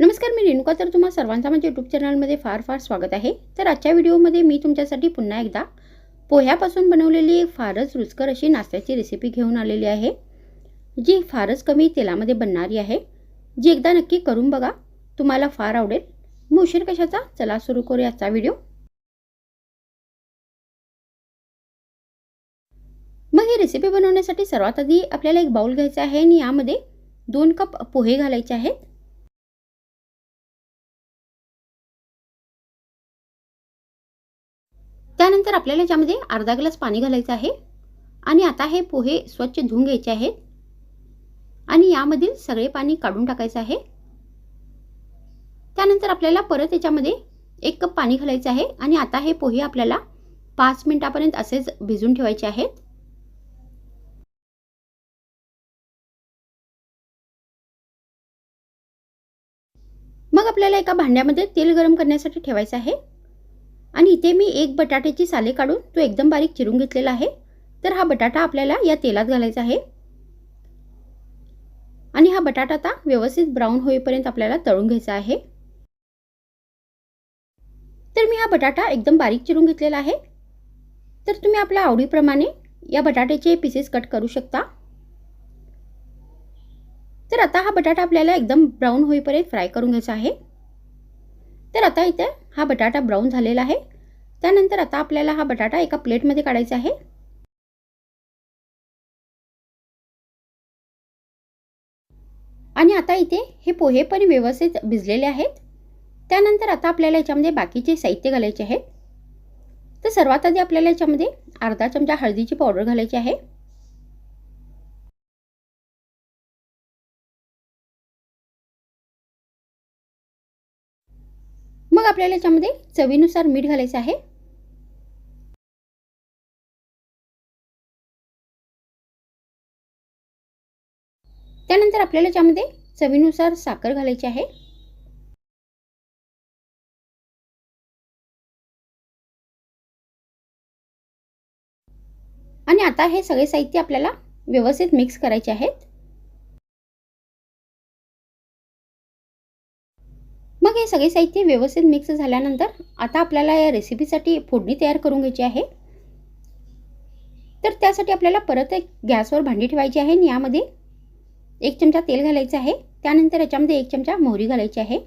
नमस्कार, मी रेणुका. तर तुम्हा सर्वांचा माझ्या यूट्यूब चॅनलमध्ये फार फार स्वागत आहे. तर आजच्या व्हिडिओमध्ये मी तुमच्यासाठी पुन्हा एकदा पोह्यापासून बनवलेली एक फारच रुचकर अशी नाश्त्याची रेसिपी घेऊन आलेली आहे, जी फारच कमी तेलामध्ये बनणारी आहे, जी एकदा नक्की करून बघा, तुम्हाला फार आवडेल. मग उशीर कशाचा, चला सुरू करूया आजचा व्हिडिओ. मग ही रेसिपी बनवण्यासाठी सर्वात आधी आपल्याला एक बाउल घ्यायचा आहे आणि यामध्ये 2 कप पोहे घालायचे आहेत. त्यानंतर आपल्याला याच्यामध्ये अर्धा ग्लास पाणी घालायचं आहे आणि आता हे पोहे स्वच्छ धुवून घ्यायचे आहेत आणि यामधील सगळे पाणी काढून टाकायचं आहे. त्यानंतर आपल्याला परत याच्यामध्ये 1 कप पाणी घालायचं आहे आणि आता हे पोहे आपल्याला 5 मिनिटापर्यंत असेच भिजून ठेवायचे आहेत. मग आपल्याला एका भांड्यामध्ये तेल गरम करण्यासाठी ठेवायचं आहे आणि इथे मी 1 बटाट्याची साले काढून तो एकदम बारीक चिरून घेतलेला आहे. तर हा बटाटा आपल्याला या तेलात घालायचा आहे आणि हा बटाटा आता व्यवस्थित ब्राऊन होईपर्यंत आपल्याला तळून घ्यायचा आहे. तर मी हा बटाटा एकदम बारीक चिरून घेतलेला आहे. तर तुम्ही आपल्या आवडीप्रमाणे या बटाट्याचे पीसेस कट करू शकता. तर आता हा बटाटा आपल्याला एकदम ब्राऊन होईपर्यंत फ्राय करून घ्यायचा आहे. तर आता इथे हा बटाटा ब्राऊन झालेला आहे. त्यानंतर आता आपल्याला हा बटाटा एका प्लेटमध्ये काढायचा आहे. आणि आता इथे हे पोहे पण व्यवस्थित भिजलेले आहेत. त्यानंतर आता आपल्याला याच्यामध्ये बाकीचे साहित्य घालायचे आहेत. तर सर्वात आधी आपल्याला याच्यामध्ये अर्धा चमचा हळदीची पावडर घालायची आहे. मग आपल्याला याच्यामध्ये चवीनुसार मीठ घालायचं आहे. त्यानंतर आपल्याला याच्यामध्ये चवीनुसार साखर घालायची आहे. आणि आता हे सगळे साहित्य आपल्याला व्यवस्थित मिक्स करायचे आहेत. मग हे सगळे साहित्य व्यवस्थित मिक्स झाल्यानंतर आता आपल्याला या रेसिपीसाठी फोडणी तयार करून घ्यायची आहे. तर त्यासाठी आपल्याला परत एक गॅसवर भांडी ठेवायची आहे आणि यामध्ये 1 चमचा तेल घालायचं आहे. त्यानंतर याच्यामध्ये 1 चमचा मोहरी घालायची आहे.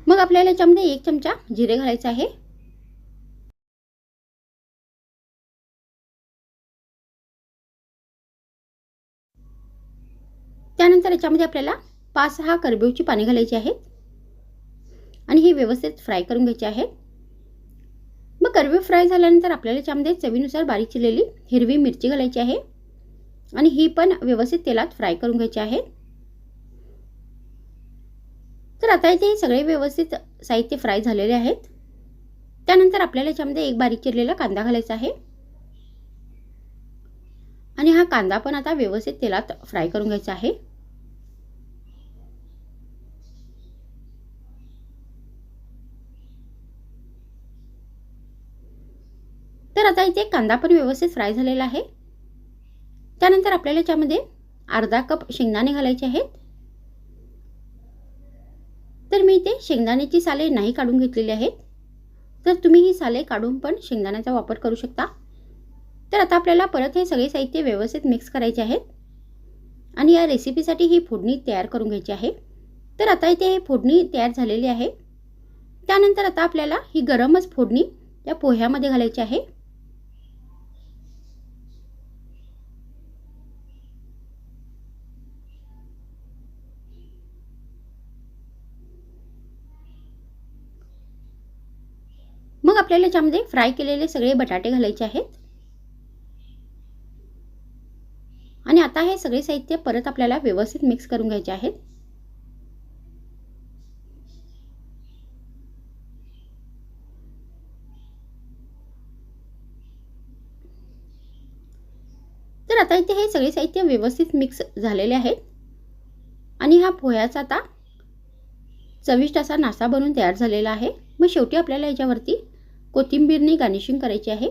मग आपल्याला याच्यामध्ये 1 चमचा जिरे घालायचं आहे. त्यानंतर याच्यामध्ये आपल्याला 5-6 करडईची पाने घालायची आहेत आणि ही व्यवस्थित फ्राय करून घ्यायची आहेत. मग करडई फ्राय झाल्यानंतर आपल्याला याच्यामध्ये चवीनुसार बारीक चिरलेली हिरवी मिरची घालायची आहे आणि ही पण व्यवस्थित तेलात फ्राय करून घ्यायची आहे. तर आता इथे हे सगळे व्यवस्थित साहित्य फ्राय झालेले आहेत. त्यानंतर आपल्याला याच्यामध्ये 1 बारीक चिरलेला कांदा घालायचा आहे आणि हा कांदा पण आता व्यवस्थित तेलात फ्राय करून घ्यायचा आहे. तर आता इथे कांदा पण व्यवस्थित फ्राय झालेला आहे. त्यानंतर आपल्याला याच्यामध्ये अर्धा कप शेंगदाणे घालायचे आहेत. तर मी इथे शेंगदाण्याची साले नाही काढून घेतलेली आहेत. तर तुम्ही ही साले काढून पण शेंगदाण्याचा वापर करू शकता. तर आता आपल्याला परत हे सगळे साहित्य व्यवस्थित मिक्स करायचे आहेत आणि या रेसिपीसाठी ही फोडणी तयार करून घ्यायची आहे. तर आता इथे ही फोडणी तयार झालेली आहे. त्यानंतर आता आपल्याला ही गरमच फोडणी या पोह्यामध्ये घालायची आहे. मग आपल्याला याच्यामध्ये फ्राय केलेले सगळे बटाटे घालायचे आहेत आणि आता हे सगळे साहित्य परत आपल्याला व्यवस्थित मिक्स करून घ्यायचे आहेत. तर आता इथे हे सगळे साहित्य व्यवस्थित मिक्स झालेले आहेत आणि हा पोह्याचा आता चविष्ट असा नाश्ता बनवून तयार झालेला आहे. मग शेवटी आपल्याला याच्यावरती कोथिंबीरने गार्निशिंग करायची आहे.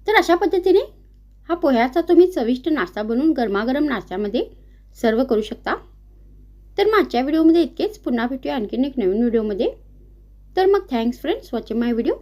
तर अशा पद्धतीने हा पोह्याचा तुम्ही चविष्ट नाश्ता बनवून गरमागरम नाश्त्यामध्ये सर्व करू शकता। तर मग आजच्या व्हिडिओमध्ये इतकेच। पुन्हा भेटूया आणखीन एक नवीन व्हिडिओमध्ये। तर मग थँक्स फ्रेंड्स वॉचिंग माय व्हिडिओ।